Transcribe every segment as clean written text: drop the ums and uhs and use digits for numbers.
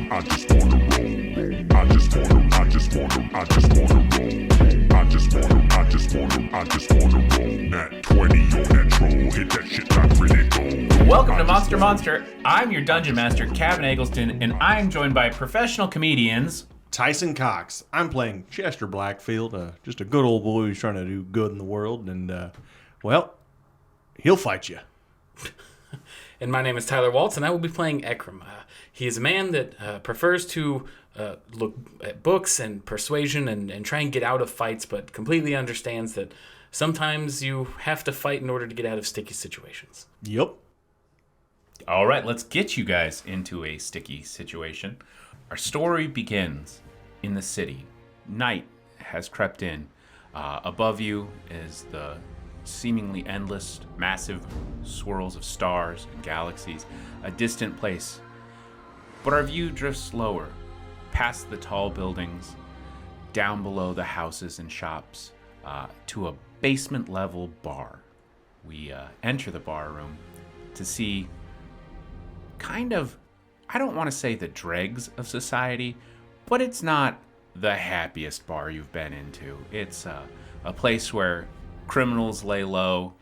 I just wanna roll. I just wanna roll. I just wanna roll. Nat 20 on that troll. Hit that shit like really gold. Welcome to Monster. I'm your Dungeon Master, Kevin Eggleston, and I'm joined by professional comedians Tyson Cox. I'm playing Chester Blackfield, just a good old boy who's trying to do good in the world, and, well, he'll fight you. And my name is Tyler Waltz, and I will be playing Ekram. He is a man that prefers to look at books and persuasion and try and get out of fights, but completely understands that sometimes you have to fight in order to get out of sticky situations. Yep. All right, let's get you guys into a sticky situation. Our story begins in the city. Night has crept in. Above you is the seemingly endless, massive swirls of stars and galaxies, a distant place. But our view drifts slower, past the tall buildings, down below the houses and shops, to a basement-level bar. We enter the bar room to see kind of, I don't want to say the dregs of society, but it's not the happiest bar you've been into. It's a place where criminals lay low,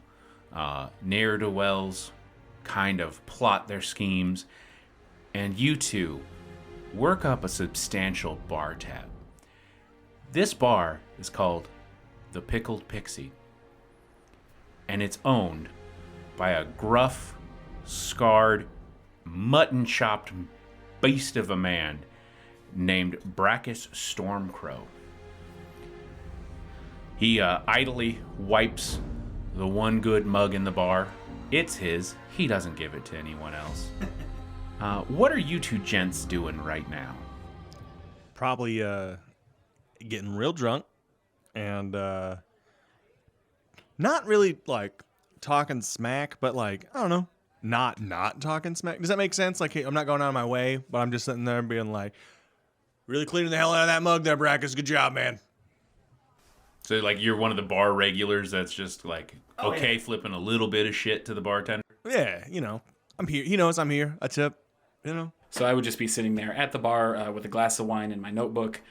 ne'er-do-wells kind of plot their schemes, and you two work up a substantial bar tab. This bar is called the Pickled Pixie, and it's owned by a gruff, scarred, mutton-chopped beast of a man named Brackus Stormcrow. He idly wipes the one good mug in the bar. It's his. He doesn't give it to anyone else. What are you two gents doing right now? Probably getting real drunk and not really like talking smack, but like, I don't know, not talking smack. Does that make sense? Like, hey, I'm not going out of my way, but I'm just sitting there being like, really cleaning the hell out of that mug there, Brackus. Good job, man. So, like, you're one of the bar regulars that's just, like, flipping a little bit of shit to the bartender? Yeah, you know, I'm here. He knows I'm here. I tip, you know. So I would just be sitting there at the bar with a glass of wine and my notebook,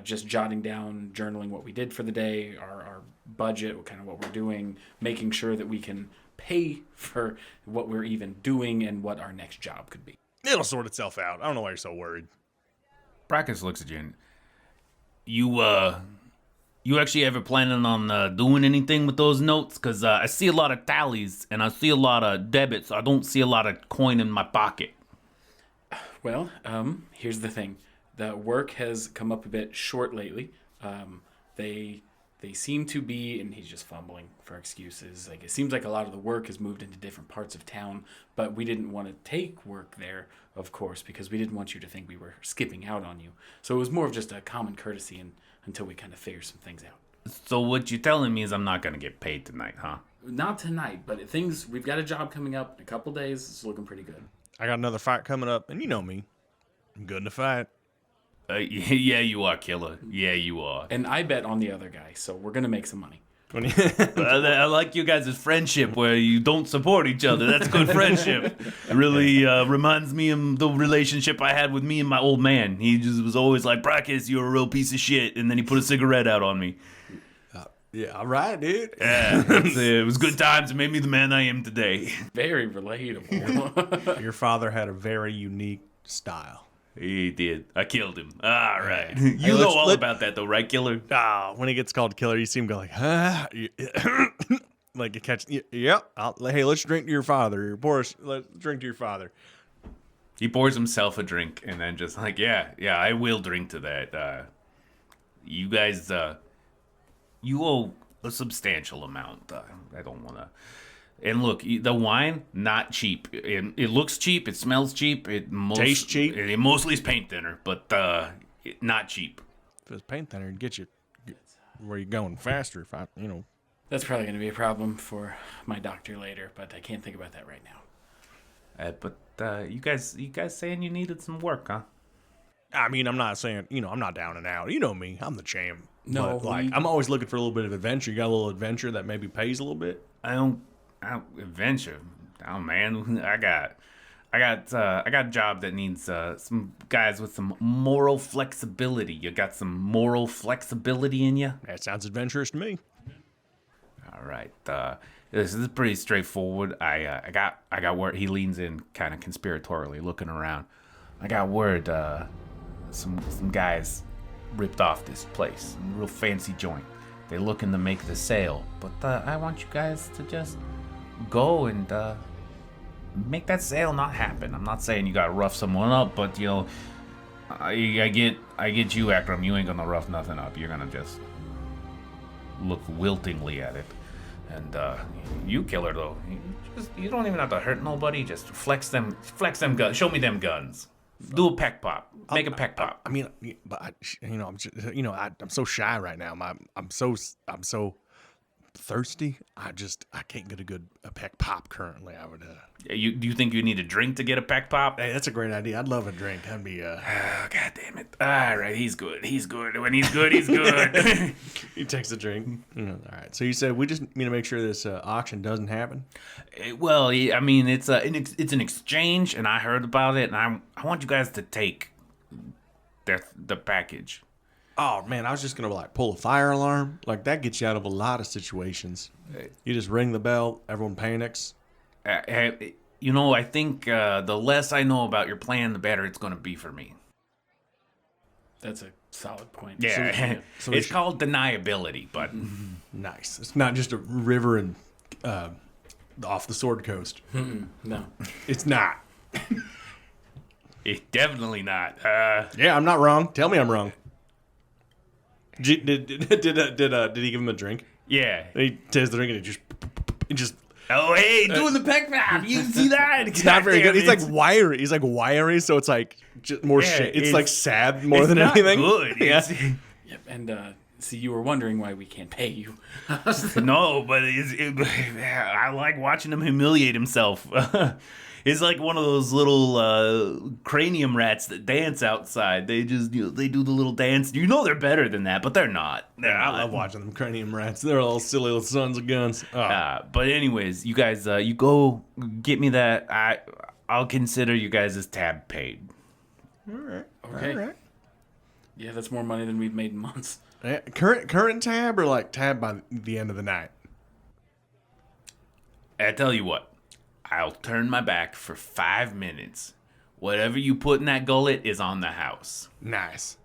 just jotting down, journaling what we did for the day, our budget, kind of what we're doing, making sure that we can pay for what we're even doing and what our next job could be. It'll sort itself out. I don't know why you're so worried. Brackus looks at you and, you actually ever planning on doing anything with those notes? Because I see a lot of tallies and I see a lot of debits. I don't see a lot of coin in my pocket. Well, here's the thing. The work has come up a bit short lately. They seem to be, and he's just fumbling for excuses. Like, it seems like a lot of the work has moved into different parts of town, but we didn't want to take work there, of course, because we didn't want you to think we were skipping out on you. So it was more of just a common courtesy until we kind of figure some things out. So what you're telling me is I'm not going to get paid tonight, huh? Not tonight, but we've got a job coming up in a couple days. It's looking pretty good. I got another fight coming up, and you know me. I'm good in a fight. Yeah, you are, killer. Yeah, you are. And I bet on the other guy, so we're going to make some money. I like you guys' friendship where you don't support each other. That's good friendship. It really reminds me of the relationship I had with me and my old man. He just was always like, Brackus, you're a real piece of shit. And then he put a cigarette out on me. Yeah, all right, dude. Yeah, it was good times. It made me the man I am today. Very relatable. Your father had a very unique style. He did. I killed him. All right. You know all about that, though, right, killer? When he gets called killer, you see him go like, huh? Like, catch. Yep. Hey, let's drink to your father. Let's drink to your father. He pours himself a drink and then just like, yeah, I will drink to that. You guys, you owe a substantial amount. I don't want to. And look, the wine, not cheap. It looks cheap. It smells cheap. Tastes cheap. It mostly is paint thinner, but not cheap. If it was paint thinner, it'd get you where you're going faster. That's probably going to be a problem for my doctor later, but I can't think about that right now. But you guys saying you needed some work, huh? I mean, I'm not saying, I'm not down and out. You know me. I'm the champ. No, but, I'm always looking for a little bit of adventure. You got a little adventure that maybe pays a little bit? Adventure. Oh man, I I got a job that needs some guys with some moral flexibility. You got some moral flexibility in you? That sounds adventurous to me. All right. This is pretty straightforward. I got word. He leans in, kind of conspiratorially, looking around. I got word. Some guys ripped off this place, a real fancy joint. They're looking to make the sale, but I want you guys to just go and make that sale not happen. I'm not saying you gotta rough someone up, but you know, I get you, Akram. You ain't gonna rough nothing up. You're gonna just look wiltingly at it. And you, killer, though, you don't even have to hurt nobody. Just flex them guns. Show me them guns. Do a peck pop. Make a peck pop. I mean, but I'm just, I'm so shy right now. I'm so thirsty. I can't get a peck pop currently. I would. Do you think you need a drink to get a peck pop? Hey, that's a great idea. I'd love a drink. That'd be. Oh, God damn it! All right, he's good. He's good. When he's good, he's good. He takes a drink. All right. So you said we just need to make sure this auction doesn't happen. Well, I mean, it's an exchange, and I heard about it, and I want you guys to take the package. Oh man, I was just gonna pull a fire alarm. Like that gets you out of a lot of situations. You just ring the bell, everyone panics. I think the less I know about your plan, the better it's gonna be for me. That's a solid point. Yeah, So it's called deniability, but nice. It's not just a river and off the Sword Coast. No. It's not. it's definitely not. Yeah, I'm not wrong. Tell me I'm wrong. Did he give him a drink? Yeah. He tastes the drink and he just. Oh, hey, doing the peck pop. You see that? It's not very good. He's like wiry. He's like wiry, so it's like just more shit. It's like sad more than anything. Good. Yeah. Yep. And see, you were wondering why we can't pay you. No, but I like watching him humiliate himself. It's like one of those little cranium rats that dance outside. They just they do the little dance. You know they're better than that, but they're not. I love watching them cranium rats. They're all silly little sons of guns. Oh. But anyways, you guys, you go get me that. I'll consider you guys as tab paid. All right. Okay. All right. Yeah, that's more money than we've made in months. Current tab or like tab by the end of the night? I tell you what. I'll turn my back for 5 minutes. Whatever you put in that gullet is on the house. Nice.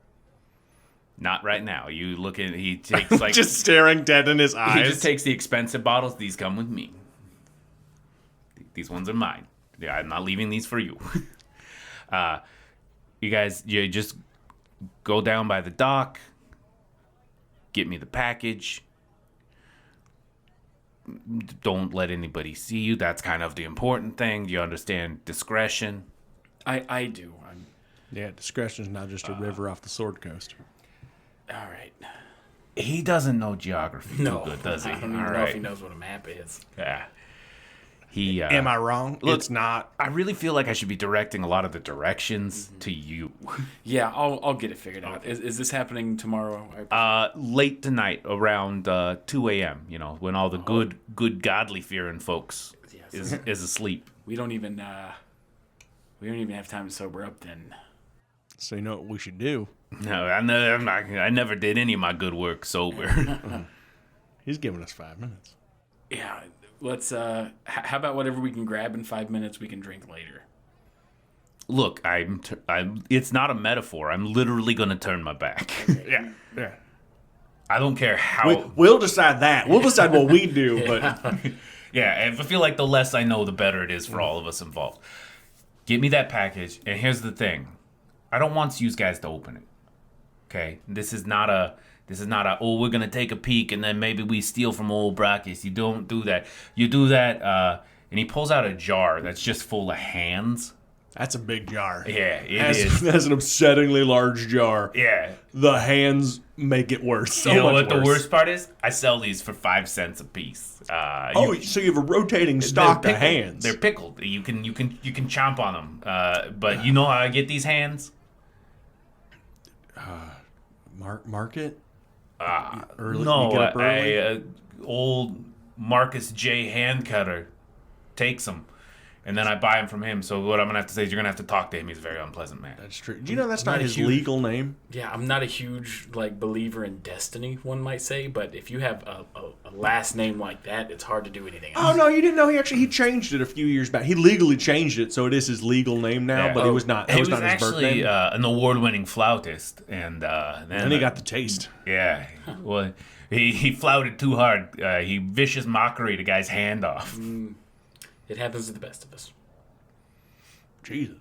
Not right now. You look at he takes like just staring dead in his eyes. He just takes the expensive bottles. These come with me. These ones are mine. Yeah, I'm not leaving these for you. You guys, you just go down by the dock. Get me the package. Don't let anybody see you. That's kind of the important thing. You understand discretion? I do. Yeah, discretion's not just a river off the Sword Coast. All right. He doesn't know geography too good, does he? I don't even know if he knows what a map is. Yeah. He. Am I wrong? Look, it's not. I really feel like I should be directing a lot of the directions to you. Yeah, I'll get it figured out. Is this happening tomorrow? Late tonight, around 2 a.m. You know, when all the good godly fearing folks is asleep. We don't even have time to sober up then. So you know what we should do? No, I never did any of my good work sober. He's giving us 5 minutes. Yeah, let's. How about whatever we can grab in 5 minutes, we can drink later. Look, I'm. It's not a metaphor. I'm literally gonna turn my back. Yeah. I don't care how. We'll decide that. We'll decide what we do, but Yeah, I feel like the less I know, the better it is for all of us involved. Get me that package, and here's the thing: I don't want you guys to open it. Okay, this is not a. Oh, we're gonna take a peek and then maybe we steal from old Brachus. You don't do that. You do that, and he pulls out a jar that's just full of hands. that's a big jar. Yeah, it is. That's an upsettingly large jar. Yeah. The hands make it worse. So You know much what the worse. worst part is? I sell these for 5 cents a piece. So you have a rotating stock of hands. They're pickled. You can chomp on them. But you know how I get these hands? Market? No, you get up early? old Marcus J. Hand Cutter takes them, and then I buy him from him. So what I'm gonna have to say is you're gonna have to talk to him. He's a very unpleasant man. That's true. Do you know that's Not not a his huge- legal name? Yeah, I'm not a huge believer in destiny, one might say, but if you have a last name like that, it's hard to do anything else. Oh no, you didn't know he changed it a few years back. He legally changed it, so it is his legal name now. Yeah. But it was not. That He was was not his birth actually name. an award-winning flautist, and then And he got the taste. yeah. Well, he flouted too hard. He vicious mockery the guy's hand off. It happens to the best of us. Jesus.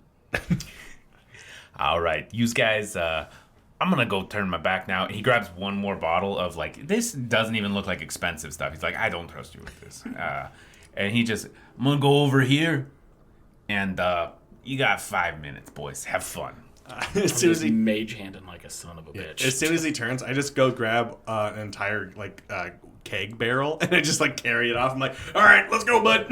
All right, you guys. I'm gonna go turn my back now. He grabs one more bottle of this doesn't even look like expensive stuff. He's like, I don't trust you with this. And I'm gonna go over here, and you got 5 minutes, boys. Have fun. As soon as Just mage handing like a son of a bitch. As soon as he turns, I just go grab an entire keg barrel and I just carry it off. I'm like, all right, let's go, bud.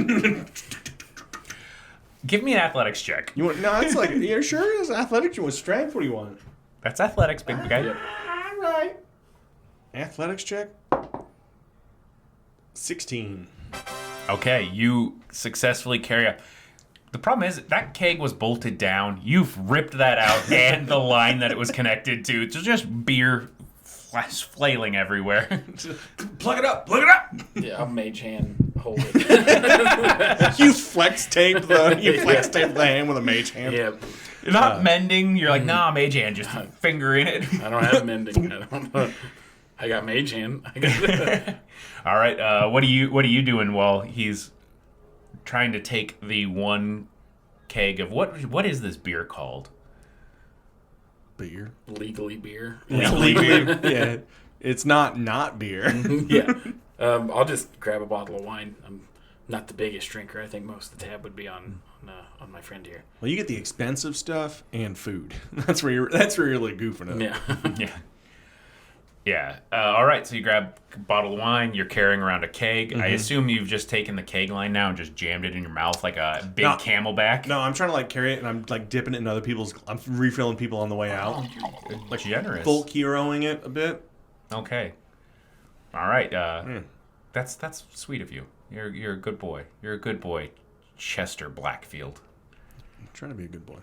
Give me an athletics check. You want? No, it's you're sure it's athletics. You want strength? What do you want? That's athletics, big guy. Yep. All right. Athletics check. 16. Okay, you successfully carry up. The problem is that keg was bolted down. You've ripped that out and the line that it was connected to. It's just beer flailing everywhere. Plug it up. Plug it up. Yeah, I'll mage hand hold it. You flex tape the hand with a mage hand. Yeah, You're not mending. You're like, nah, mage hand, just fingering it. I don't have mending. I got mage hand. All right, what are you doing while he's trying to take the one keg of what is this beer called? Beer. Legally beer. Beer. Yeah. It's not beer. Yeah. I'll just grab a bottle of wine. I'm not the biggest drinker. I think most of the tab would be on my friend here. Well, you get the expensive stuff and food. That's where you're really goofing up. Yeah. Yeah. Yeah. All right. So you grab a bottle of wine. You're carrying around a keg. I assume you've just taken the keg line now and just jammed it in your mouth like a big camelback. No, I'm trying to carry it and I'm dipping it in other people's. I'm refilling people on the way out. But generous. Bulk heroing it a bit. Okay. All right. That's sweet of you. You're a good boy. You're a good boy, Chester Blackfield. I'm trying to be a good boy.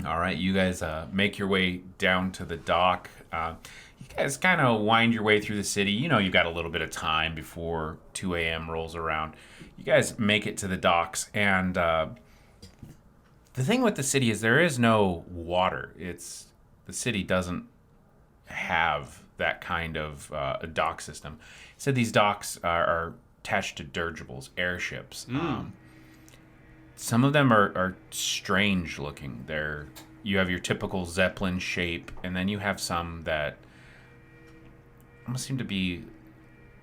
All right, you guys make your way down to the dock. You guys kind of wind your way through the city. You know you've got a little bit of time before 2 a.m. rolls around. You guys make it to the docks, and the thing with the city is there is no water. The city doesn't have that kind of a dock system. So these docks are attached to dirigibles, airships. Some of them are strange looking. You have your typical Zeppelin shape, and then you have some that almost seem to be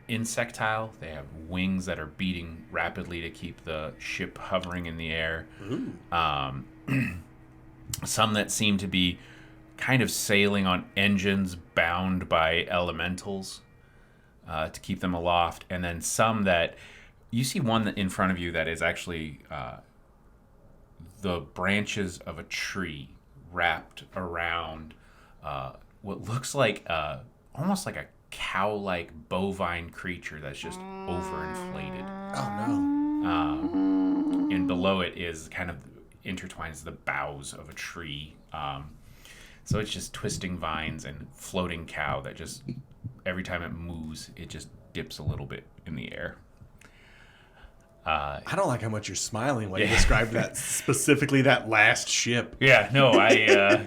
insectile. They have wings that are beating rapidly to keep the ship hovering in the air. Some that seem to be kind of sailing on engines bound by elementals to keep them aloft, and then some that you see one in front of you that is actually the branches of a tree wrapped around what looks like almost like a cow-like bovine creature that's just overinflated. Oh no. And below it is kind of intertwines the boughs of a tree. So it's just twisting vines and floating cow that just every time it moves, it just dips a little bit in the air. I don't like how much you're smiling when you described that, specifically that last ship. Yeah, no, I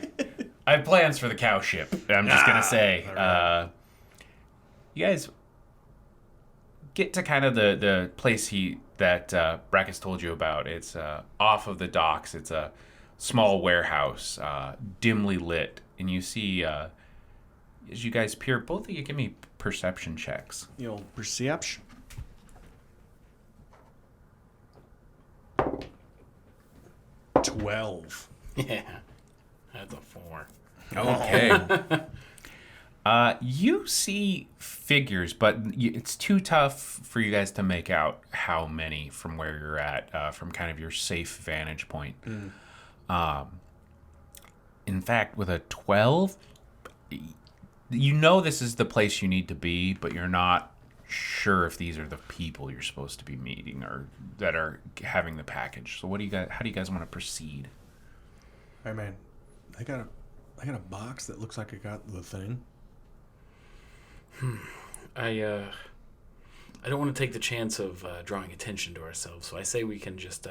have plans for the cow ship. I'm just gonna say, you guys get to kind of the place that Brackus told you about. It's off of the docks. It's a small warehouse, dimly lit, and you see as you guys peer. Both of you give me perception checks. Perception. 12. Yeah. That's a 4. Okay. You see figures, but it's too tough for you guys to make out how many from where you're at, from kind of your safe vantage point. In fact, with a 12, you know this is the place you need to be, but you're not sure if these are the people you're supposed to be meeting or that are having the package. So how do you guys want to proceed? Hey man, I got a box that looks like it got the thing. I don't want to take the chance of drawing attention to ourselves, so I say we can just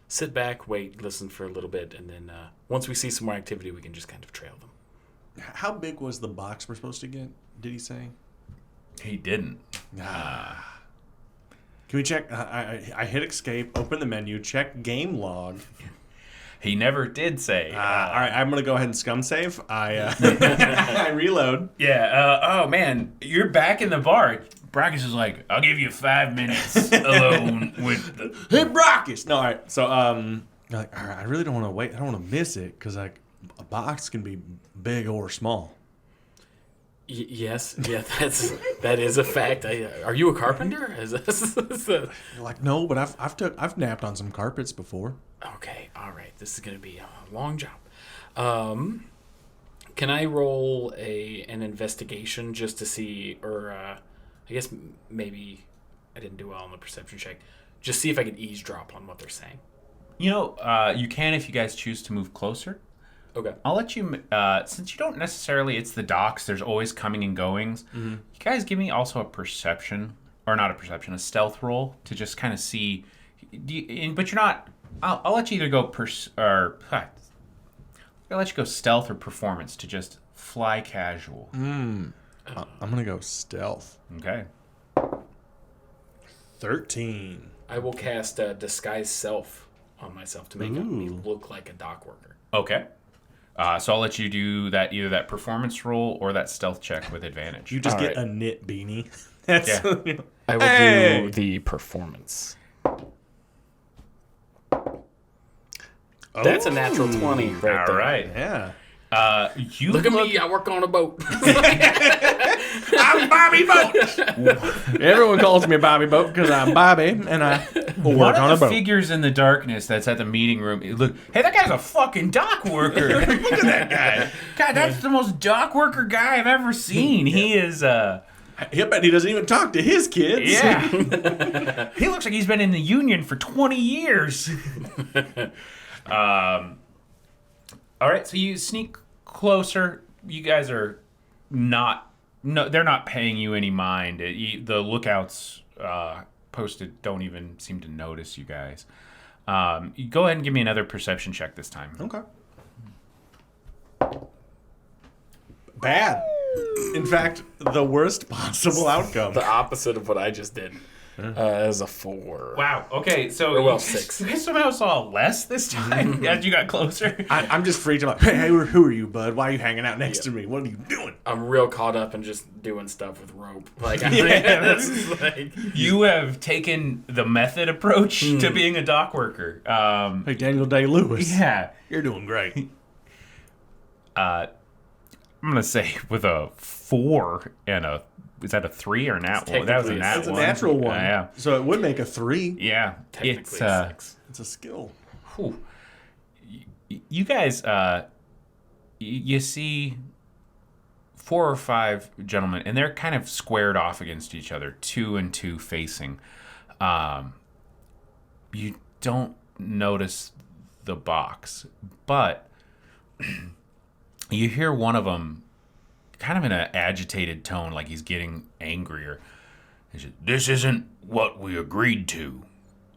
sit back, wait, listen for a little bit, and then once we see some more activity, we can just kind of trail them. How big was the box we're supposed to get? Did he say? He didn't. Can we check? I hit escape, open the menu, check game log. He never did say. All right, I'm gonna go ahead and scum save. I reload. Yeah. Oh man, you're back in the bar. Brackus is like, I'll give you 5 minutes alone with. Hey, Brackus. No, all right. So like, all right, I really don't want to wait. I don't want to miss it because like a box can be big or small. Yes, yeah, that is a fact. Are you a carpenter? Like no, but I've napped on some carpets before. Okay, all right. This is gonna be a long job. Can I roll an investigation just to see, or I guess maybe I didn't do well on the perception check. Just see if I can eavesdrop on what they're saying. You know, you can if you guys choose to move closer. Okay. I'll let you, since you don't necessarily, it's the docks, there's always coming and goings. Mm-hmm. You guys give me also a perception, or not a perception, a stealth roll to just kind of see, but you're not, I'll let you either go, I'll let you go stealth or performance to just fly casual. I'm going to go stealth. Okay. 13. I will cast Disguise Self on myself to make me look like a dock worker. Okay. So I'll let you do that, either that performance roll or that stealth check with advantage. You just get a knit beanie. That's Yeah. I will do the performance. That's a natural 20 right All there. right. Yeah. You Look at me, I work on a boat. I'm Bobby Boat. Everyone calls me Bobby Boat because I'm Bobby and I One work on a of the boat. figures in the darkness that's at the meeting room. Look, hey, that guy's a fucking dock worker. Look at that guy. God, that's the most dock worker guy I've ever seen. He is. I bet he doesn't even talk to his kids. Yeah. He looks like he's been in the union for 20 years. All right, so you sneak closer. You guys are they're not paying you any mind. The lookouts posted don't even seem to notice you guys. You go ahead and give me another perception check this time. Okay. Bad. In fact, the worst possible outcome. The opposite of what I just did. As a 4. Wow. Okay, so well, you 6. You guys somehow saw less this time as you got closer. I'm just freaked. I'm like, hey, who are you, bud? Why are you hanging out next to me? What are you doing? I'm real caught up in just doing stuff with rope. Like, that's like you have taken the method approach to being a dock worker. Hey, Daniel Day-Lewis. Yeah. You're doing great. I'm gonna say with a 4 and a. Is that a 3 or a nat one? That was a nat That's a one. natural one. Yeah. So it would make a 3. Yeah. technically It's a 6. It's a skill. whew. You guys, you see 4 or 5 gentlemen, and they're kind of squared off against each other, 2 and 2 facing. You don't notice the box, but you hear one of them kind of in an agitated tone, like he's getting angrier. He said, "This isn't what we agreed to.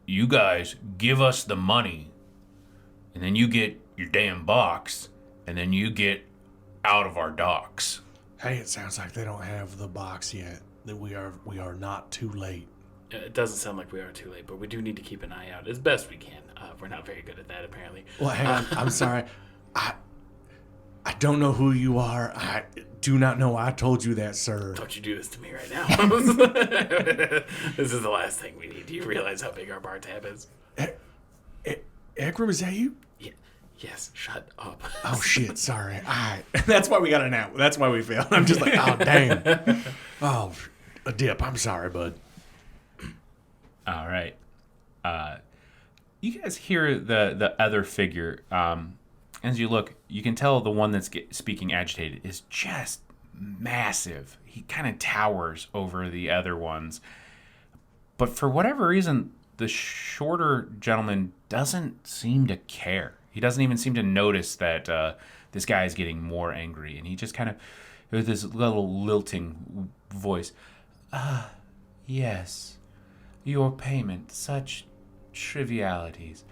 You guys give us the money, and then you get your damn box, and then you get out of our docks." Hey, it sounds like they don't have the box yet. That we are not too late. It doesn't sound like we are too late, but we do need to keep an eye out as best we can. We're not very good at that, apparently. Well, hang on. I'm sorry. I don't know who you are. I do not know I told you that, sir. Don't you do this to me right now. This is the last thing we need. Do you realize how big our bar tab is? Ekram, is that you? Yeah. Yes, shut up. Oh, shit. Sorry. All right. That's why we got an out. That's why we failed. I'm just like, oh, damn. Oh, a dip. I'm sorry, bud. All right. You guys hear the other figure. As you look, you can tell the one that's speaking agitated is just massive. He kind of towers over the other ones. But for whatever reason, the shorter gentleman doesn't seem to care. He doesn't even seem to notice that this guy is getting more angry. And he just kind of, with this little lilting voice, yes, your payment, such trivialities.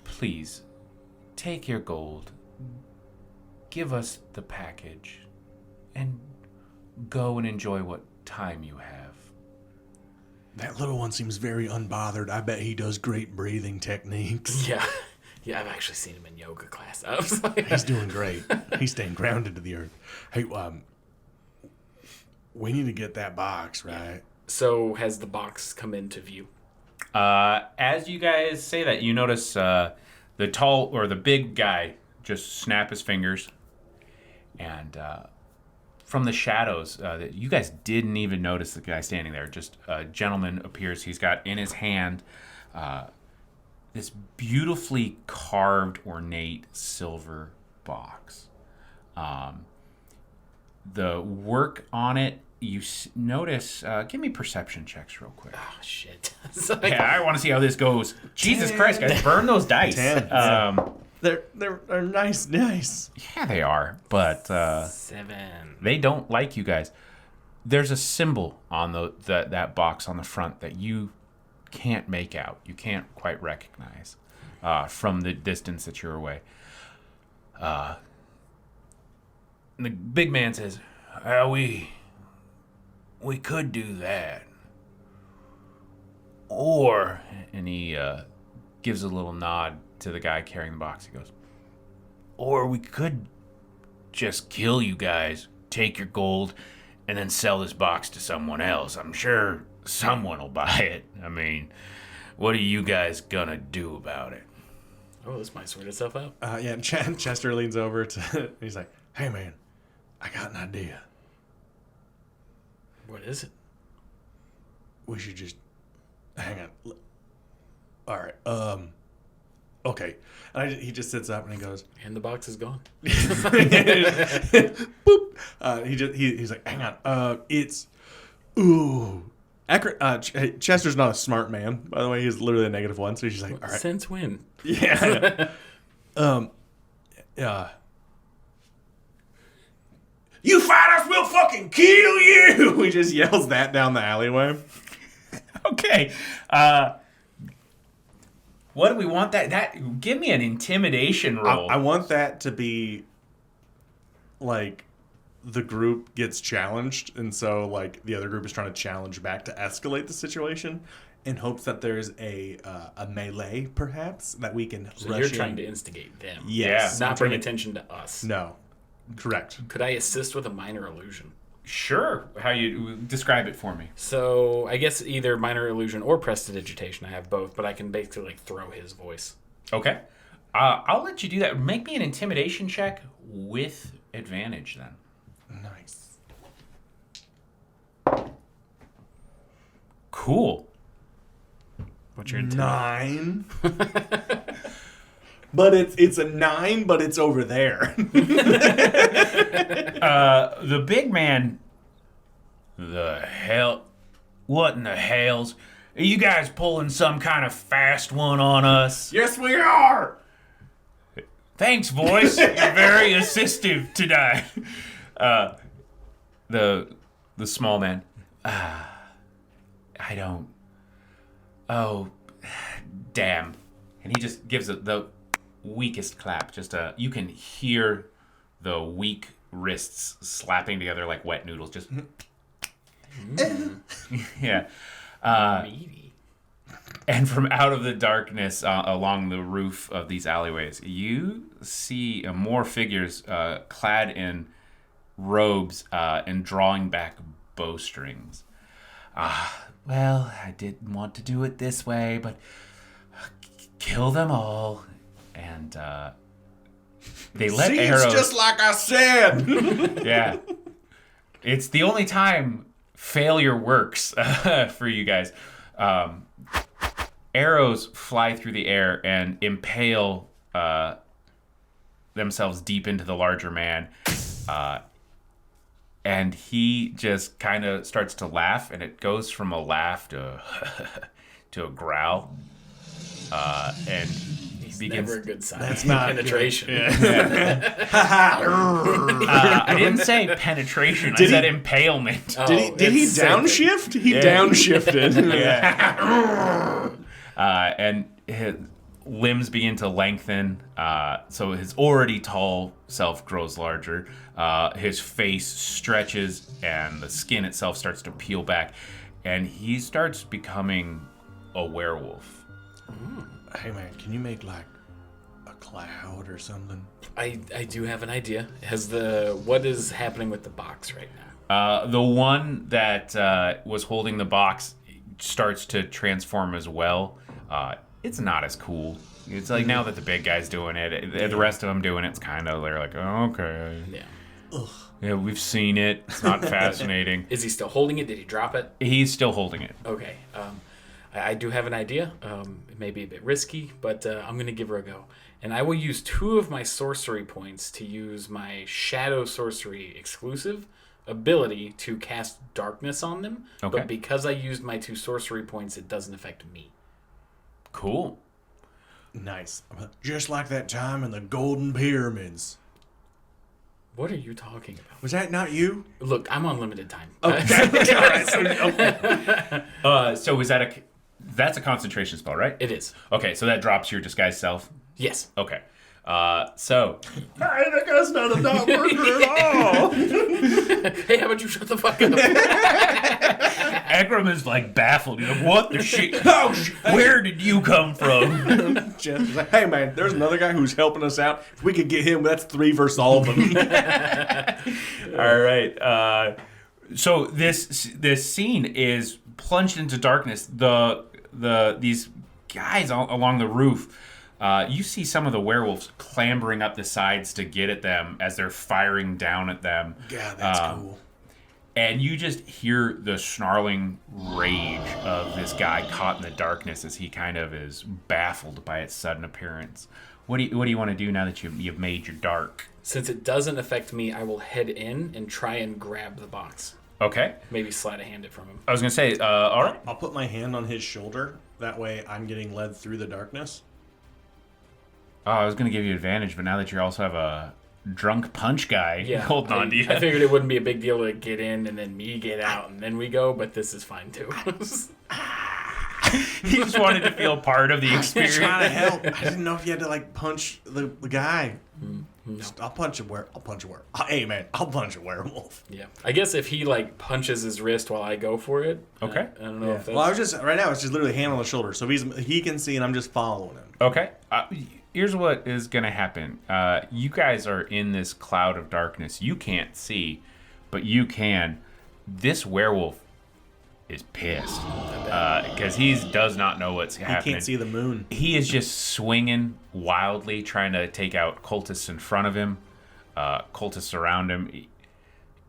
Please, take your gold, give us the package, and go and enjoy what time you have. That little one seems very unbothered. I bet he does great breathing techniques. Yeah. Yeah, I've actually seen him in yoga class. I was like, He's doing great. He's staying grounded to the earth. Hey, we need to get that box, right? so has the box come into view? As you guys say that, you notice the big guy just snap his fingers, and from the shadows, that you guys didn't even notice the guy standing there. Just a gentleman appears. He's got in his hand this beautifully carved, ornate silver box. The work on it, you notice. Give me perception checks real quick. Oh, shit. It's like, Yeah, I want to see how this goes. Jesus Christ, guys, burn those dice. 10. They're nice. Yeah, they are, but 7. they don't like you guys. There's a symbol on that box on the front that you can't make out. You can't quite recognize from the distance that you're away. And the big man says, we could do that. Or, and he gives a little nod to the guy carrying the box. He goes, or we could just kill you guys, take your gold, and then sell this box to someone else. I'm sure someone will buy it. I mean, what are you guys gonna do about it? Oh, this might sort itself out. Yeah, Chester leans over to. He's like, "Hey, man, I got an idea. What is it? We should just hang on. All right. Okay." And he just sits up and he goes, And the box is gone. "Boop." He's like, "Hang on. It's ooh." Accurate. Chester's not a smart man, by the way. He's literally a -1, so he's just like, "All right." Since when? Yeah. You fight us, we'll fucking kill you! He just yells that down the alleyway. Okay. What do we want that? Give me an intimidation roll. I want that to be like the group gets challenged, and so like the other group is trying to challenge back to escalate the situation in hopes that there's a melee, perhaps, that we can So rush you're in. trying to instigate them. Yes. Not I'm bring trying to- attention to us. No. Correct. Could I assist with a minor illusion? Sure. How you describe it for me? So I guess either minor illusion or prestidigitation. I have both, but I can basically like throw his voice. Okay. I'll let you do that. Make me an intimidation check with advantage then. Nice. Cool. What's your 9. But it's a 9, but it's over there. The big man. The hell? What in the hells? Are you guys pulling some kind of fast one on us? Yes, we are. Thanks, voice. You're very assistive today. The small man. I don't. Oh, damn. And he just gives it the weakest clap. Just you can hear the weak wrists slapping together like wet noodles. Just yeah. Meaty. And from out of the darkness along the roof of these alleyways, you see more figures clad in robes and drawing back bowstrings. Well, I didn't want to do it this way, but kill them all. And they let See, arrows. it's just like I said. Yeah. It's the only time failure works for you guys. Arrows fly through the air and impale themselves deep into the larger man. and he just kind of starts to laugh, and it goes from a laugh to to a growl, and he begins. Never a good sign. That's not penetration. I didn't say penetration. I said impalement. Oh, Did he it's the same thing. downshift? He downshifted. And his limbs begin to lengthen. So his already tall self grows larger. His face stretches, and the skin itself starts to peel back, and he starts becoming a werewolf. Hey man, can you make like a cloud or something? I do have an idea. What is happening with the box right now? The one that was holding the box starts to transform as well. It's not as cool. It's like now that the big guy's doing it, the rest of them doing it's kind of, they're like, oh, okay. Yeah. Yeah, we've seen it. It's not fascinating. Is he still holding it? Did he drop it? He's still holding it. Okay. I do have an idea. It may be a bit risky, but I'm going to give her a go. And I will use 2 of my sorcery points to use my Shadow Sorcery exclusive ability to cast darkness on them. Okay. But because I used my 2 sorcery points, it doesn't affect me. Cool. Nice. Just like that time in the Golden Pyramids. What are you talking about? Was that not you? Look, I'm on limited time. So is that that's a concentration spell, right? It is. Okay, so that drops your disguised self. Yes. Okay. So Hey, that guy's not a dot worker at all. Hey, how about you shut the fuck up? Egram is like baffled. He's like, what the shit? Oh, where did you come from? Just like, hey man, there's another guy who's helping us out. If we could get him, that's 3 versus all of them. All right. So this scene is plunged into darkness. These guys along the roof. You see some of the werewolves clambering up the sides to get at them as they're firing down at them. Yeah, that's cool. And you just hear the snarling rage of this guy caught in the darkness as he kind of is baffled by its sudden appearance. What do you want to do now that you've made your dark? Since it doesn't affect me, I will head in and try and grab the box. Okay. Maybe sleight of hand it from him. I was going to say, all right. I'll put my hand on his shoulder. That way I'm getting led through the darkness. I was going to give you advantage, but now that you also have a drunk punch guy holding on to you. I figured it wouldn't be a big deal to get in and then me get out and then we go, but this is fine too. He just wanted to feel part of the experience. Trying to help. I didn't know if you had to like punch the guy. No. I'll punch a werewolf. Hey man, I'll punch a werewolf. Yeah. I guess if he like punches his wrist while I go for it. Okay. I don't know if that's... Well, I was just right now. It's just literally hand on the shoulder, so he can see, and I'm just following him. Okay. Here's what is going to happen. You guys are in this cloud of darkness. You can't see, but you can. This werewolf is pissed because he does not know what's happening. He can't see the moon. He is just swinging wildly, trying to take out cultists in front of him, cultists around him.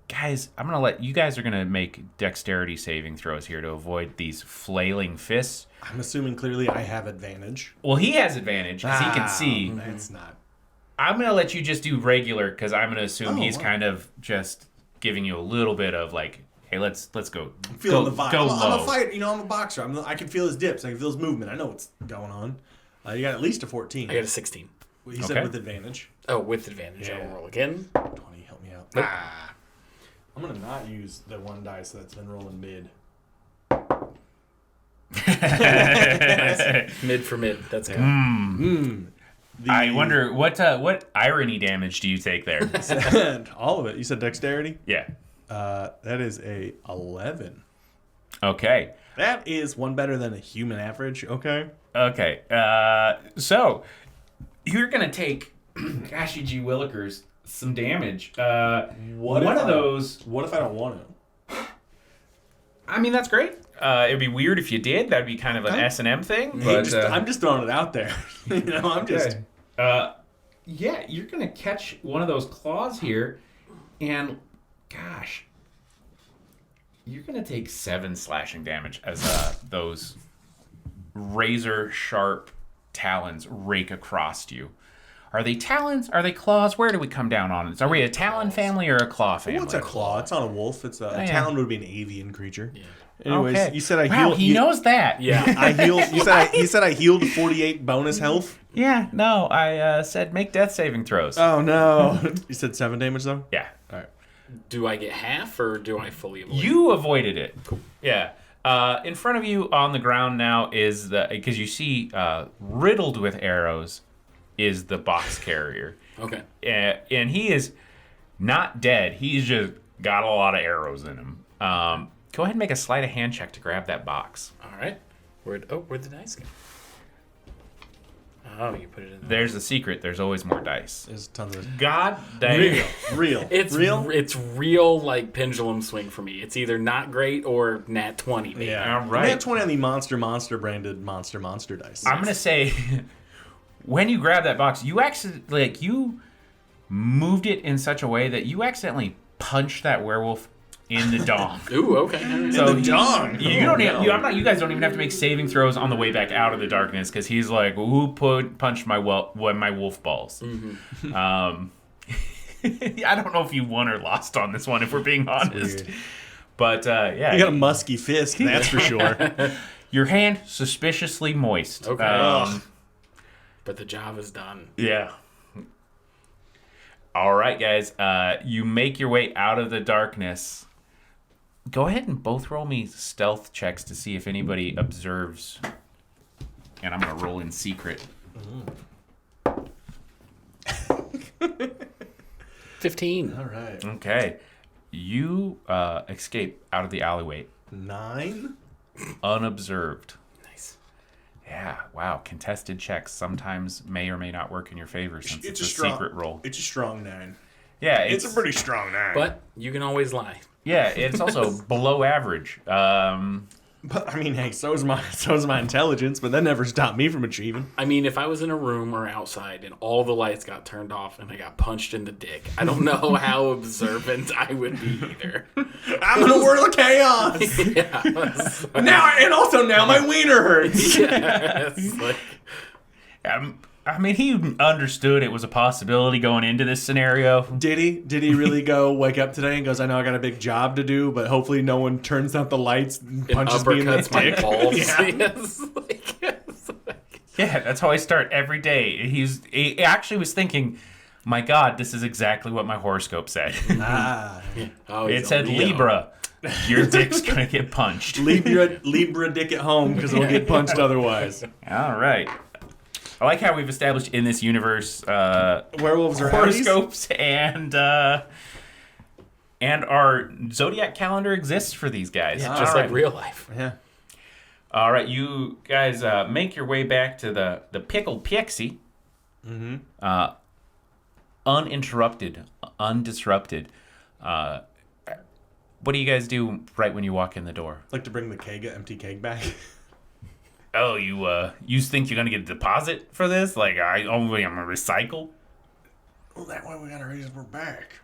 Guys, I'm going to let you guys are going to make dexterity saving throws here to avoid these flailing fists. I'm assuming clearly I have advantage. Well, he has advantage because he can see. That's not. I'm going to let you just do regular because I'm going to assume he's wow. kind of just giving you a little bit of like, hey, let's go. I'm feeling the vibe. Go I'm low. a fighter. I'm a boxer. I can feel his dips. I can feel his movement. I know what's going on. You got at least a 14. I got a 16. He said with advantage. Oh, with advantage. Yeah. I'll roll again. 20, help me out. Nope. I'm going to not use the one dice that's been rolling mid. Nice. Mid for mid. That's good. I wonder what irony damage do you take there? All of it. You said dexterity? Yeah. That is a 11. Okay. That is one better than a human average, okay? Okay. So you're gonna take, gosh, you G Willikers, some damage. What if I don't want to? I mean, that's great. It'd be weird if you did. That'd be kind of an S&M thing. But I'm just throwing it out there. I'm just... yeah, you're going to catch one of those claws here, and, gosh, you're going to take 7 slashing damage as those razor-sharp talons rake across you. Are they talons? Are they claws? Where do we come down on this? Are we a talon family or a claw family? What's a claw? It's not a wolf. It's a talon would be an avian creature. Yeah. Anyways, Okay. you said I wow, healed. he knows that. Yeah. I healed. You said I healed 48 bonus health. Yeah, no, I said make death saving throws. Oh no! You said 7 damage though. Yeah. All right. Do I get half or do I fully avoid? You avoided it. Cool. Yeah. In front of you on the ground now is because you see riddled with arrows is the box carrier. Okay. And he is not dead. He's just got a lot of arrows in him. Go ahead and make a sleight of hand check to grab that box. All right. Where'd the dice go? Oh, you put it in there. There's the secret. There's always more dice. There's tons of God dang. real. It's real. It's real like pendulum swing for me. It's either not great or nat 20. Maybe. Yeah. All right. Nat 20 on the monster branded monster dice. I'm gonna say, when you grab that box, you actually you moved it in such a way that you accidentally punched that werewolf in the dong. Ooh, okay. So the dong. You don't even. You guys don't even have to make saving throws on the way back out of the darkness because he's like, "Who punched my wolf balls?" Mm-hmm. I don't know if you won or lost on this one, if we're being honest. But yeah, You got a musky fist, that's for sure. your hand suspiciously moist. Okay. But the job is done. Yeah. All right, guys. You make your way out of the darkness. Go ahead and both roll me stealth checks to see if anybody observes. And I'm going to roll in secret. 15. All right. Okay. You escape out of the alleyway 9. unobserved. Nice. Yeah, wow. Contested checks sometimes may or may not work in your favor since it's a strong, secret roll. It's a strong 9. Yeah, It's a pretty strong 9. But you can always lie. Yeah, it's also below average. But I mean, hey, so is my intelligence, but that never stopped me from achieving. I mean, if I was in a room or outside and all the lights got turned off and I got punched in the dick, I don't know how observant I would be either. I'm in a world of chaos. Yeah. Now my wiener hurts. Yeah, it's like, I mean, he understood it was a possibility going into this scenario. Did he really go wake up today and goes, I know I got a big job to do, but hopefully no one turns out the lights and punches me in the uppercuts my dick. balls. Yeah. It's like, Yeah, that's how I start every day. He actually was thinking, my God, this is exactly what my horoscope said. oh, It he's said a Leo. Libra. Your dick's gonna get punched. Libra dick at home because it'll get punched otherwise. All right. I like how we've established in this universe Werewolves are horoscopes and our zodiac calendar exists for these guys. Yeah, All just right. like real life. Yeah. All right, you guys make your way back to the Pickled Pixie. Mm-hmm. Uninterrupted, undisrupted. What do you guys do right when you walk in the door? Like to bring the empty keg back. Oh, you think you're gonna get a deposit for this? Like I'm gonna recycle? Well, that way we gotta raise her back.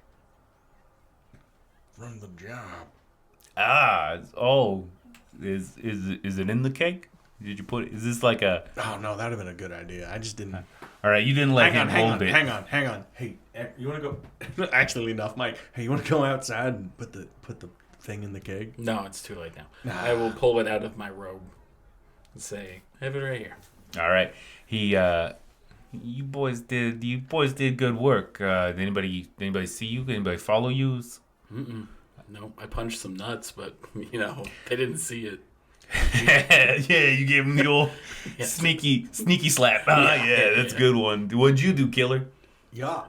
From the job. Is it in the cake? Did you put it? Is this like a? Oh no, that'd have been a good idea. I just didn't. All right, you didn't let him hold it. Hang on. Hey, you want to go? Actually, leaned off Mike. Hey, you want to go outside and put the thing in the keg? No, it's too late now. I will pull it out of my robe and say, I have it right here. All right, you boys did good work. Did anybody see you? Anybody follow you? No, I punched some nuts, but, they didn't see it. Yeah, you gave him the old sneaky slap. That's a good one. What'd you do, killer? Yeah.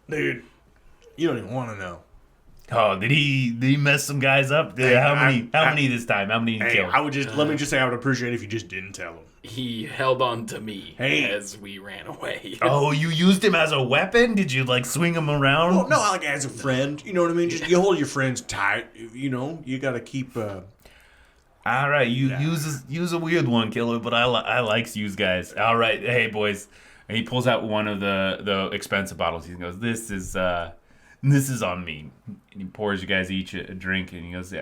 Dude, you don't even want to know. Oh, did he mess some guys up? How many this time? How many did he kill? Let me just say I would appreciate it if you just didn't tell him. He held on to me Hey. as we ran away. Oh, you used him as a weapon? Did you swing him around? Well, no, like as a friend. You know what I mean? Just you hold your friends tight. You got to keep. All right, use a weird one, killer, but I likes use guys. All right, hey boys, and he pulls out one of the expensive bottles. He goes, "This is on me." And he pours you guys each a drink, and he goes,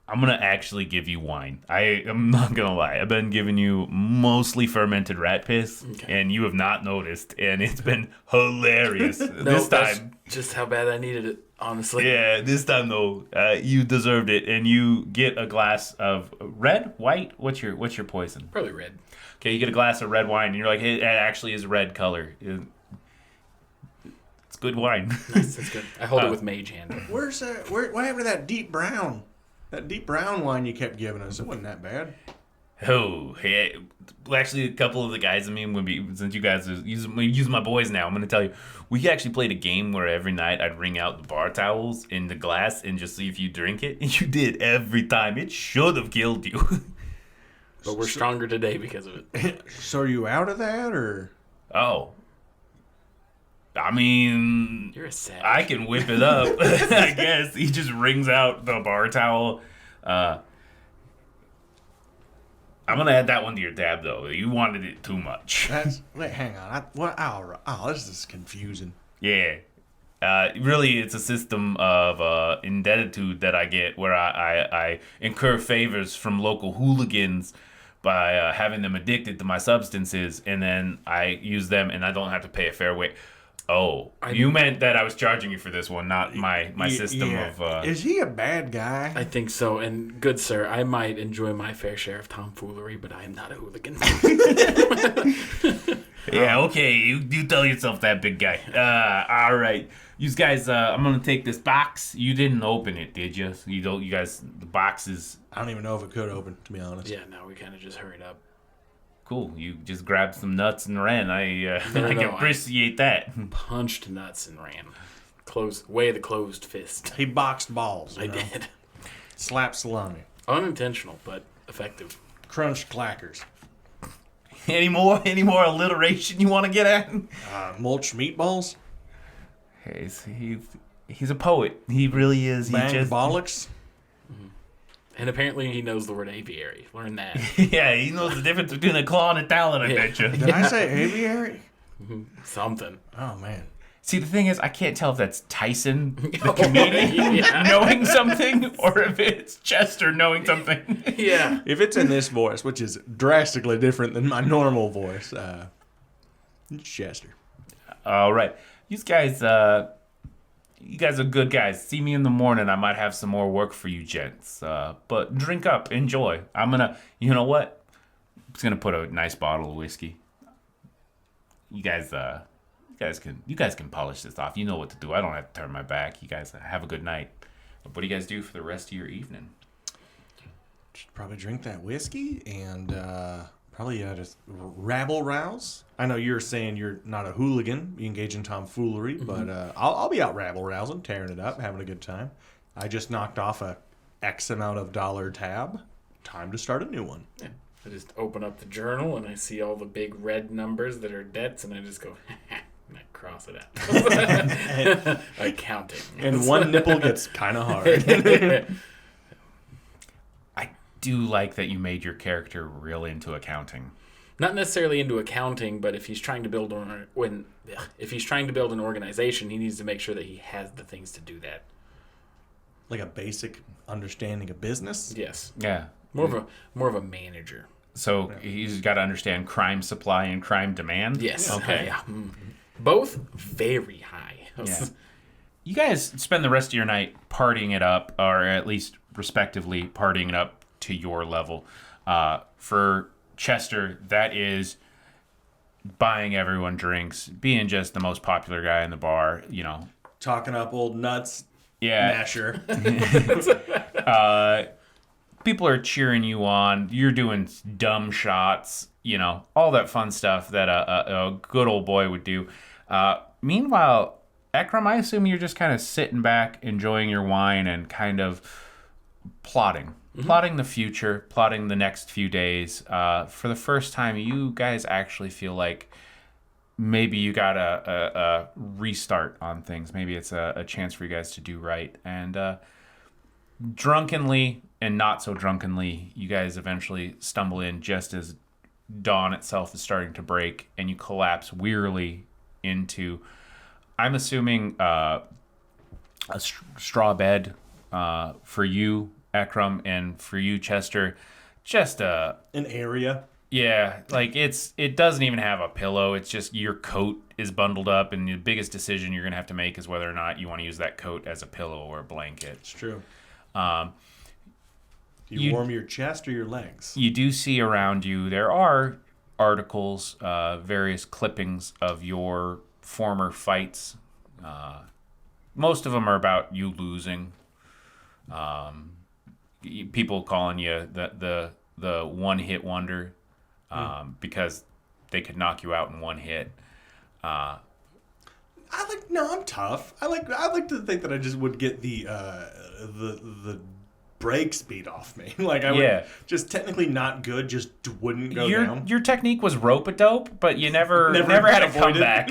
I'm gonna actually give you wine. I'm not gonna lie. I've been giving you mostly fermented rat piss, and you have not noticed, and it's been hilarious. This that's time, just how bad I needed it, honestly. yeah, this time though, you deserved it, and you get a glass of red, white. What's your poison? Probably red. Okay, you get a glass of red wine, and you're like, hey, it actually is red color. It's good wine. Nice, that's good. I hold it with mage hand. Where's that? What happened to that deep brown? That deep brown wine you kept giving us. It wasn't that bad. Oh, hey, well, actually, a couple of the guys, since you guys are use my boys now, I'm going to tell you, we actually played a game where every night I'd wring out the bar towels in the glass and just see if you drink it. And you did every time. It should have killed you. But we're stronger today because of it. So are you out of that, or? Oh. I mean, You're a savage. I can whip it up, I guess. He just wrings out the bar towel. I'm going to add that one to your tab, though. You wanted it too much. Wait, hang on. This is confusing. Yeah. Really, it's a system of indebtitude that I get where I incur favors from local hooligans by having them addicted to my substances, and then I use them, and I don't have to pay a fair wage. Oh, you meant that I was charging you for this one, not my system of... Is he a bad guy? I think so. And good sir, I might enjoy my fair share of tomfoolery, but I am not a hooligan. Yeah, okay, you tell yourself that, big guy. All right. You guys, I'm going to take this box. You didn't open it, did you? You guys, the box is... I don't even know if it could open, to be honest. Yeah, no, we kind of just hurried up. Cool. You just grabbed some nuts and ran. I can No, appreciate that. Punched nuts and ran. Way of the closed fist. He boxed balls. I did. Slapped salami. Unintentional, but effective. Crunched clackers. Any more alliteration you want to get at? Mulched meatballs. He's a poet. He really is. Banged bollocks. And apparently he knows the word aviary. Learn that. Yeah, he knows the difference between a claw and a talon, I bet you. Did I say aviary? Something. Oh, man. See, the thing is, I can't tell if that's Tyson, the comedian, knowing something, or if it's Chester knowing something. Yeah. If it's in this voice, which is drastically different than my normal voice, it's Chester. All right. You guys are good guys. See me in the morning. I might have some more work for you gents. But drink up. Enjoy. You know what? I'm just going to put a nice bottle of whiskey. You guys can polish this off. You know what to do. I don't have to turn my back. You guys have a good night. What do you guys do for the rest of your evening? Should probably drink that whiskey and probably just rabble rouse. I know you're saying you're not a hooligan. You engage in tomfoolery, but I'll be out rabble rousing, tearing it up, having a good time. I just knocked off a X amount of dollar tab. Time to start a new one. Yeah. I just open up the journal and I see all the big red numbers that are debts, and I just go, and I cross it out. Accounting. And one nipple gets kind of hard. I do like that you made your character real into accounting. Not necessarily into accounting, but if he's trying to build an organization, he needs to make sure that he has the things to do that. Like a basic understanding of business? Yes. Yeah. More of a manager. So he's got to understand crime supply and crime demand? Yes. Okay. Yeah. Both very high. Yeah. You guys spend the rest of your night partying it up, or at least respectively partying it up to your level. For Chester, that is buying everyone drinks, being just the most popular guy in the bar, you know. Talking up old nuts. Yeah. Masher. People are cheering you on. You're doing dumb shots, you know, all that fun stuff that a good old boy would do. Meanwhile, Ekram, I assume you're just kind of sitting back, enjoying your wine, and kind of plotting the future, plotting the next few days. For the first time, you guys actually feel like maybe you got a restart on things. Maybe it's a chance for you guys to do right. And drunkenly and not so drunkenly, you guys eventually stumble in just as dawn itself is starting to break, and you collapse wearily into, I'm assuming, a straw bed for you, Ekram, and for you, Chester, just An area. yeah, like it doesn't even have a pillow. It's just your coat is bundled up, and the biggest decision you're gonna have to make is whether or not you want to use that coat as a pillow or a blanket. It's true. Um, You warm your chest or your legs? you do see around you there are articles, various clippings of your former fights. Most of them are about you losing. People calling you the one-hit wonder because they could knock you out in one hit. I'm tough. I like to think that I just would get the brakes beat off me. Like I would just technically not good, just wouldn't go down. Your technique was rope-a-dope, but you never had a comeback.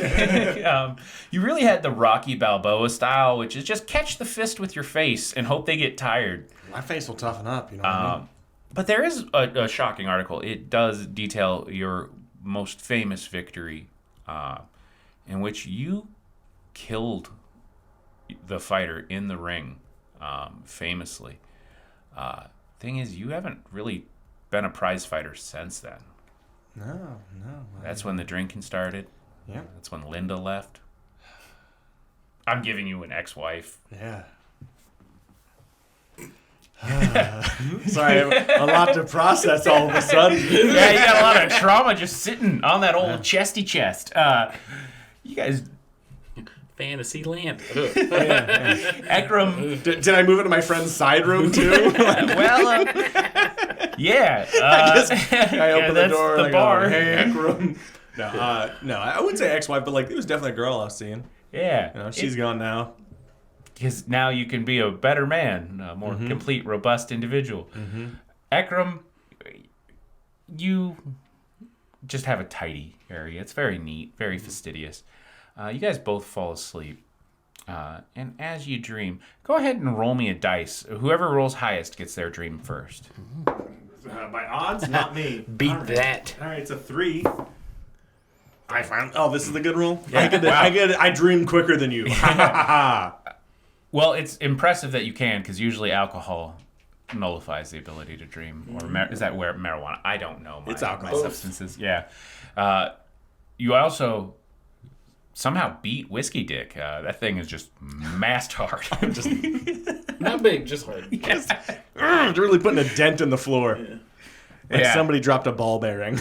You really had the Rocky Balboa style, which is just catch the fist with your face and hope they get tired. My face will toughen up, you know what I mean? But there is a shocking article. It does detail your most famous victory, in which you killed the fighter in the ring, famously. Thing is, you haven't really been a prize fighter since then. No. That's when the drinking started. Yeah. That's when Linda left. I'm giving you an ex-wife. Yeah. Sorry, a lot to process all of a sudden. Yeah, you got a lot of trauma just sitting on that old chesty chest. You guys... Fantasy land. Ekram... Did I move it to my friend's side room too? Well, yeah. I opened the that's door the and bar. I go, hey, room. No, I wouldn't say ex-wife, but like it was definitely a girl I was seeing. Yeah. You know, she's gone now. Because now you can be a better man, a more complete, robust individual. Ekram, you just have a tidy area. It's very neat, very fastidious. You guys both fall asleep. And as you dream, go ahead and roll me a dice. Whoever rolls highest gets their dream first. By odds, not me. Beat that. All right, it's a 3. I found. Oh, this is the good roll. Yeah. I dream quicker than you. Well, it's impressive that you can, because usually alcohol nullifies the ability to dream. Or is that where marijuana? I don't know. It's alcohol. My substances. Yeah. You also somehow beat Whiskey Dick. That thing is just massed hard. Just Not big, just hard. really putting a dent in the floor. Like Yeah. somebody dropped a ball bearing.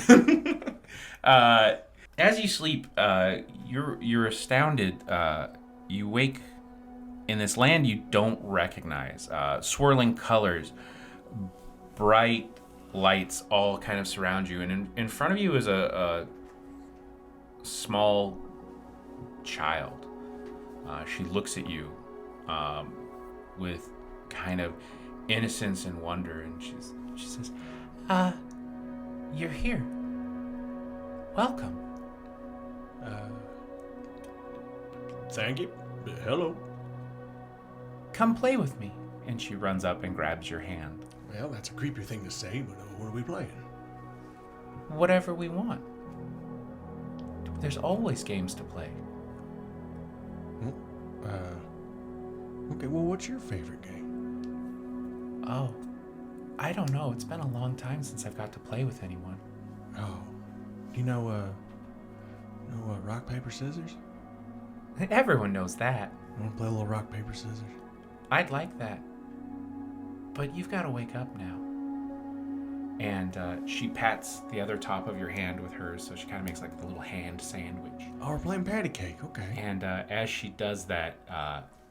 As you sleep, you're astounded. You wake in this land you don't recognize. Swirling colors, bright lights all kind of surround you. And in front of you is a small child. She looks at you with kind of innocence and wonder. And she says, you're here. Welcome. Thank you. Hello. Come play with me. And she runs up and grabs your hand. Well, that's a creepy thing to say, but what are we playing? Whatever we want. There's always games to play. Okay, well, what's your favorite game? Oh, I don't know. It's been a long time since I've got to play with anyone. Oh, do you know rock, paper, scissors? Everyone knows that. Want to play a little rock, paper, scissors? I'd like that. But you've got to wake up now. And she pats the other top of your hand with hers, so she kind of makes like a little hand sandwich. Oh, we're playing patty cake. Okay. And as she does that,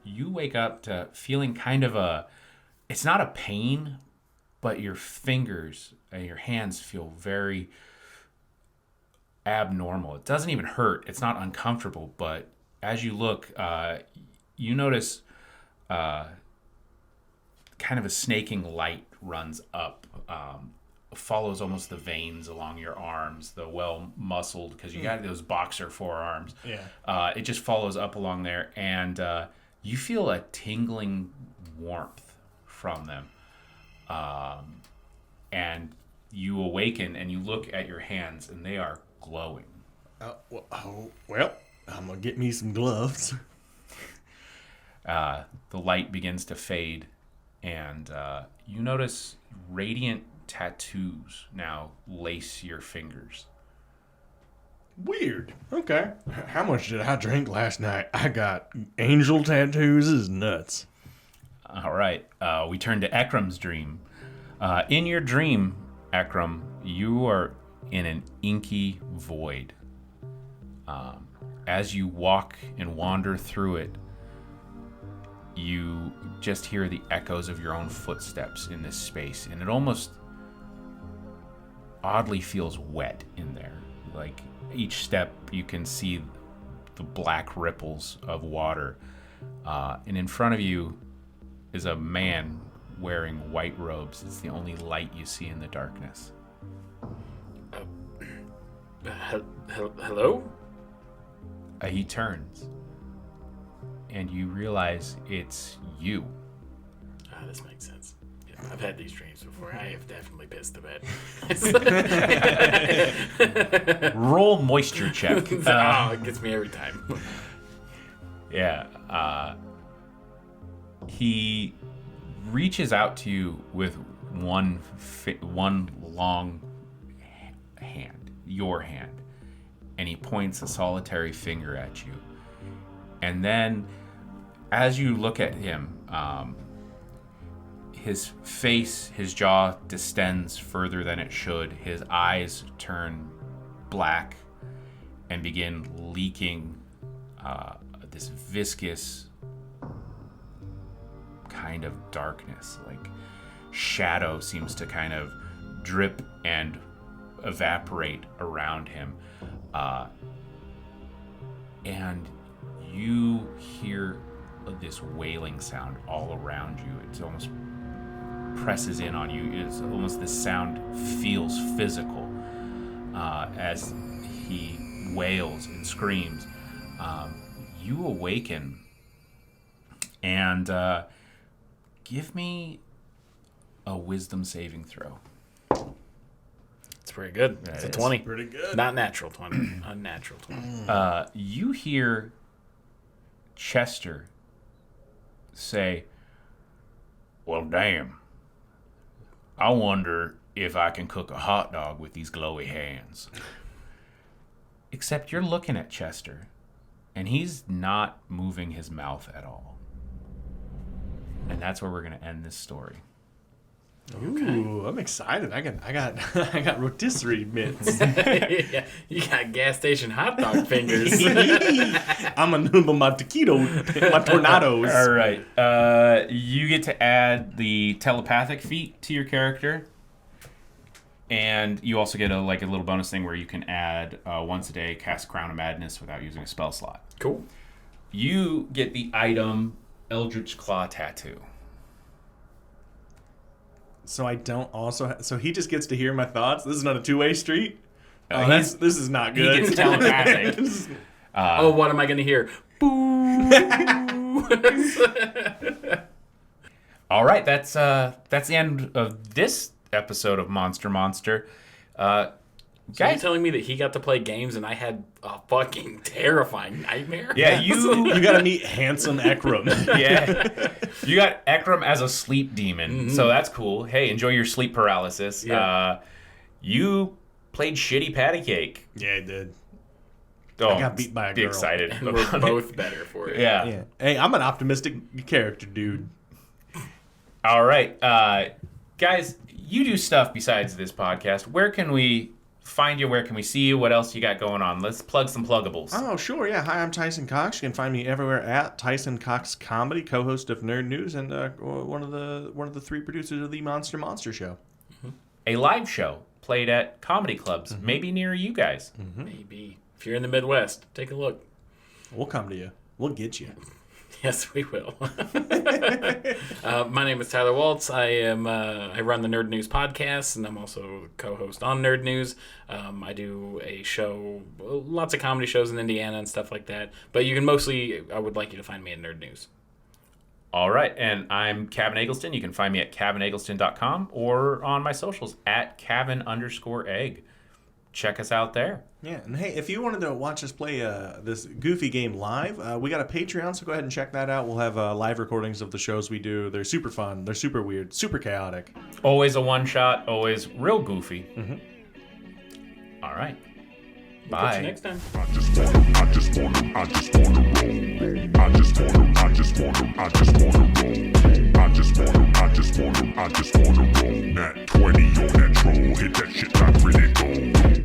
you wake up to feeling kind of it's not a pain, but your fingers and your hands feel very abnormal. It doesn't even hurt. It's not uncomfortable, but as you look, you notice kind of a snaking light runs up, follows almost the veins along your arms, the well-muscled, because you got those boxer forearms. Yeah. It just follows up along there, and you feel a tingling warmth from them. And you awaken, and you look at your hands, and they are glowing. Well, I'm going to get me some gloves. The light begins to fade, and you notice radiant tattoos now lace your fingers. Weird. Okay. How much did I drink last night? I got angel tattoos. This is nuts. All right, we turn to Ekram's dream. In your dream, Ekram, you are in an inky void. As you walk and wander through it, you just hear the echoes of your own footsteps in this space, and it almost oddly feels wet in there. Like each step you can see the black ripples of water, and in front of you is a man wearing white robes. It's the only light you see in the darkness. Hello? He turns, and you realize it's you. Ah, this makes sense. Yeah, I've had these dreams before. I have definitely pissed the bed. Roll moisture check. It gets me every time. Yeah. He reaches out to you with one long hand, your hand, and he points a solitary finger at you. And then, as you look at him, his face, his jaw distends further than it should. His eyes turn black and begin leaking this viscous kind of darkness. Like shadow seems to kind of drip and evaporate around him. And you hear this wailing sound all around you. It almost presses in on you. It's almost this sound feels physical as he wails and screams. You awaken and give me a wisdom saving throw. It's pretty good. It's a 20. Pretty good. Not natural 20. Unnatural 20. You hear Chester say, "Well, damn. I wonder if I can cook a hot dog with these glowy hands." Except you're looking at Chester, and he's not moving his mouth at all. And that's where we're going to end this story. Ooh, I'm excited. I got I got rotisserie mitts. Yeah, you got gas station hot dog fingers. I'm a number my taquito, my tornadoes. All right. You get to add the telepathic feat to your character. And you also get a little bonus thing where you can add once a day cast Crown of Madness without using a spell slot. Cool. You get the item Eldritch Claw Tattoo. So I don't also. So he just gets to hear my thoughts. This is not a two-way street. He's- This is not He good. gets telepathic. Oh, what am I going to hear? Boo! All right, that's the end of this episode of Monster. So you're Guys, telling me that he got to play games and I had a fucking terrifying nightmare? yeah, You got to meet handsome Ekram. yeah, you got Ekram as a sleep demon, so that's cool. Hey, enjoy your sleep paralysis. Yeah. You played shitty patty cake. Yeah, I did. Oh, got beat by a be girl. excited. And about we're it. both better for it. Yeah. Yeah. Hey, I'm an optimistic character, dude. All right, guys, you do stuff besides this podcast. Where can we find you? Where can we see you? What else you got going on? Let's plug some pluggables. Oh, sure. Yeah. Hi, I'm Tyson Cox. You can find me everywhere at Tyson Cox Comedy, co-host of Nerd News, and one of the three producers of the Monster Show. A live show played at comedy clubs, maybe near you guys. Maybe. If you're in the Midwest, take a look. We'll come to you. We'll get you. Yes, we will. My name is Tyler Waltz. I run the Nerd News podcast, and I'm also co-host on Nerd News. I do a show, lots of comedy shows in Indiana and stuff like that. But I would like you to find me at Nerd News. All right, and I'm Kevin Eggleston. You can find me at kevineggleston.com or on my socials at Kevin_egg. check us out there. Yeah, and hey, if you wanted to watch us play this goofy game live, we got a Patreon, so go ahead and check that out. We'll have live recordings of the shows we do. They're super fun. They're super weird, super chaotic. Always a one-shot, always real goofy. All right. We'll catch Bye. you next time. I just wanna roll. I just wanna roll. I just wanna roll. I just wanna roll. I just wanna roll. Nat 20 on that troll. Hit that shit like grenade.